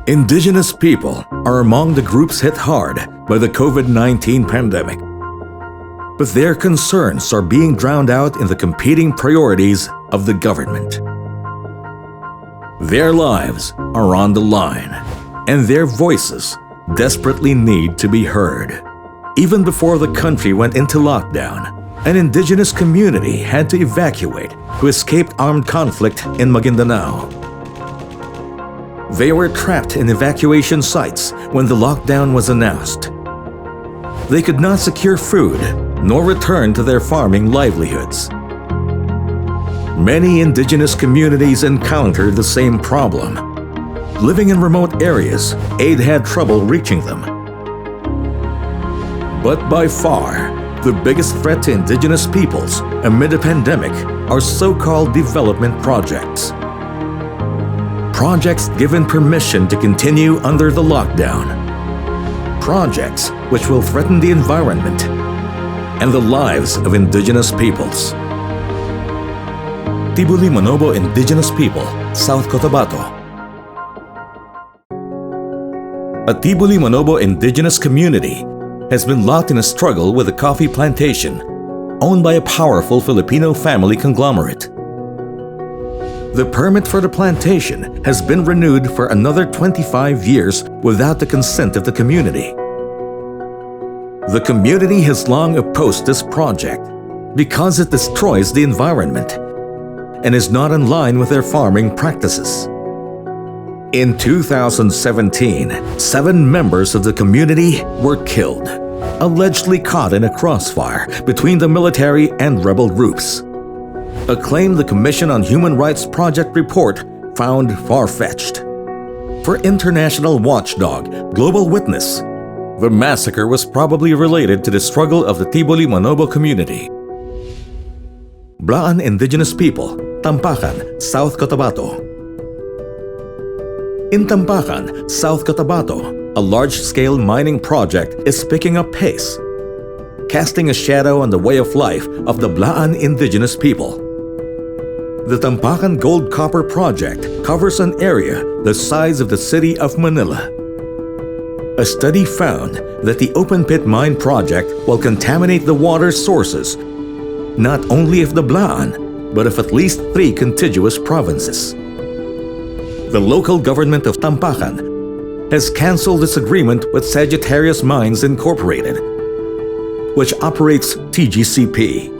Indigenous people are among the groups hit hard by the COVID-19 pandemic. But their concerns are being drowned out in the competing priorities of the government. Their lives are on the line, and their voices desperately need to be heard. Even before the country went into lockdown, an indigenous community had to evacuate to escape armed conflict in Maguindanao. They were trapped in evacuation sites when the lockdown was announced. They could not secure food nor return to their farming livelihoods. Many indigenous communities encountered the same problem. Living in remote areas, aid had trouble reaching them. But by far, the biggest threat to indigenous peoples amid a pandemic are so-called development projects. Projects given permission to continue under the lockdown. Projects which will threaten the environment and the lives of indigenous peoples. Tboli-Manobo Indigenous People, South Cotabato. A Tboli-Manobo indigenous community has been locked in a struggle with a coffee plantation owned by a powerful Filipino family conglomerate. The permit for the plantation has been renewed for another 25 years without the consent of the community. The community has long opposed this project because it destroys the environment and is not in line with their farming practices. In 2017, 7 members of the community were killed, allegedly caught in a crossfire between the military and rebel groups. A claim the Commission on Human Rights Project report found far-fetched. For international watchdog Global Witness, the massacre was probably related to the struggle of the Tboli-Manobo community. Blaan Indigenous People, Tampakan, South Cotabato. In Tampakan, South Cotabato, a large-scale mining project is picking up pace, casting a shadow on the way of life of the Blaan Indigenous people. The Tampakan Gold-Copper Project covers an area the size of the city of Manila. A study found that the open-pit mine project will contaminate the water sources, not only of the Blaan, but of at least 3 contiguous provinces. The local government of Tampakan has canceled its agreement with Sagittarius Mines Incorporated, which operates TGCP.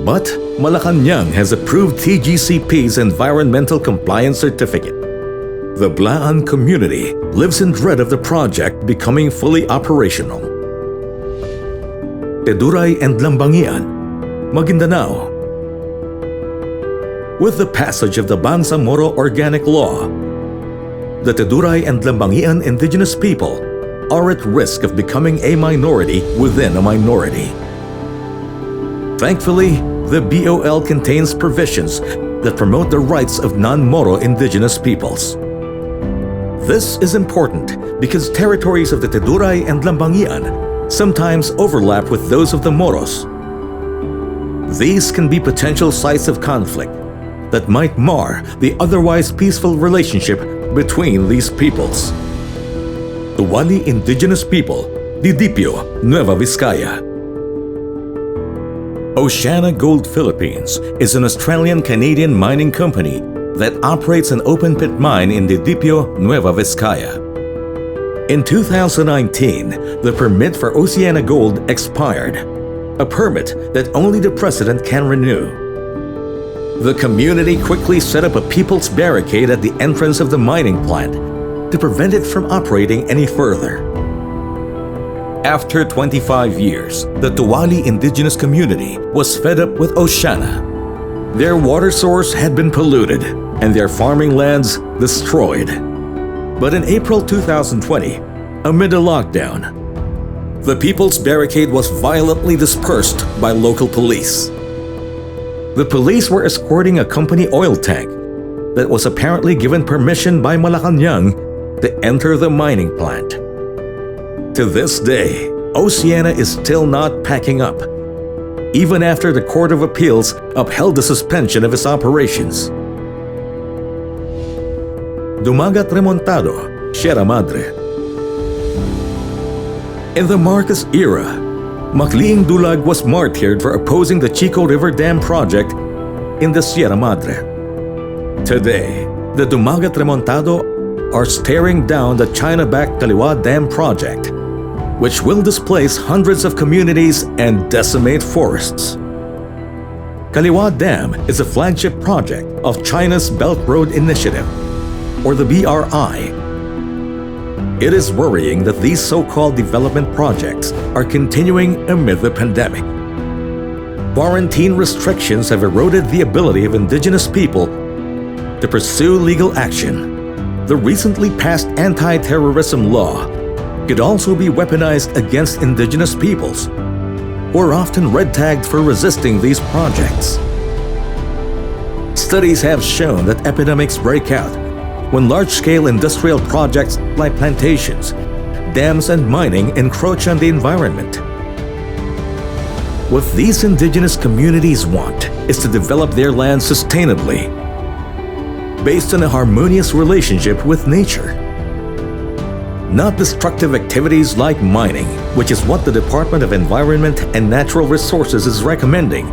But Malacanang has approved TGCP's Environmental Compliance Certificate. The Blaan community lives in dread of the project becoming fully operational. Teduray and Lambangian, Maguindanao. With the passage of the Bangsamoro Organic Law, the Teduray and Lambangian indigenous people are at risk of becoming a minority within a minority. Thankfully, the BOL contains provisions that promote the rights of non-Moro indigenous peoples. This is important because territories of the Teduray and Lambangian sometimes overlap with those of the Moros. These can be potential sites of conflict that might mar the otherwise peaceful relationship between these peoples. Tboli Indigenous People, Didipio, Nueva Vizcaya. Oceana Gold Philippines is an Australian-Canadian mining company that operates an open-pit mine in Didipio, Nueva Vizcaya. In 2019, the permit for Oceana Gold expired, a permit that only the president can renew. The community quickly set up a people's barricade at the entrance of the mining plant to prevent it from operating any further. After 25 years, the Tboli indigenous community was fed up with Oceana. Their water source had been polluted and their farming lands destroyed. But in April 2020, amid a lockdown, the People's Barricade was violently dispersed by local police. The police were escorting a company oil tank that was apparently given permission by Malacanang to enter the mining plant. To this day, Oceana is still not packing up. even after the Court of Appeals upheld the suspension of its operations. Dumagat Remontado, Sierra Madre. In the Marcos era, Macliing Dulag was martyred for opposing the Chico River Dam project in the Sierra Madre. Today, the Dumagat Remontado are staring down the China-backed Kaliwa Dam project, which will displace hundreds of communities and decimate forests. Kaliwa Dam is a flagship project of China's Belt Road Initiative, or the BRI. It is worrying that these so-called development projects are continuing amid the pandemic. Quarantine restrictions have eroded the ability of indigenous people to pursue legal action. The recently passed anti-terrorism law could also be weaponized against indigenous peoples, who are often red-tagged for resisting these projects. Studies have shown that epidemics break out when large-scale industrial projects like plantations, dams, and mining encroach on the environment. What these indigenous communities want is to develop their land sustainably, based on a harmonious relationship with nature. Not destructive activities like mining, which is what the Department of Environment and Natural Resources is recommending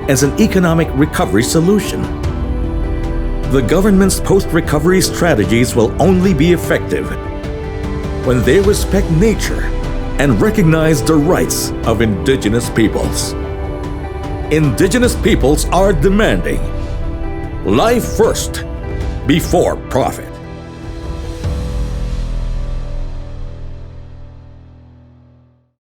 as an economic recovery solution. The government's post-recovery strategies will only be effective when they respect nature and recognize the rights of indigenous peoples. Indigenous peoples are demanding life first, before profit.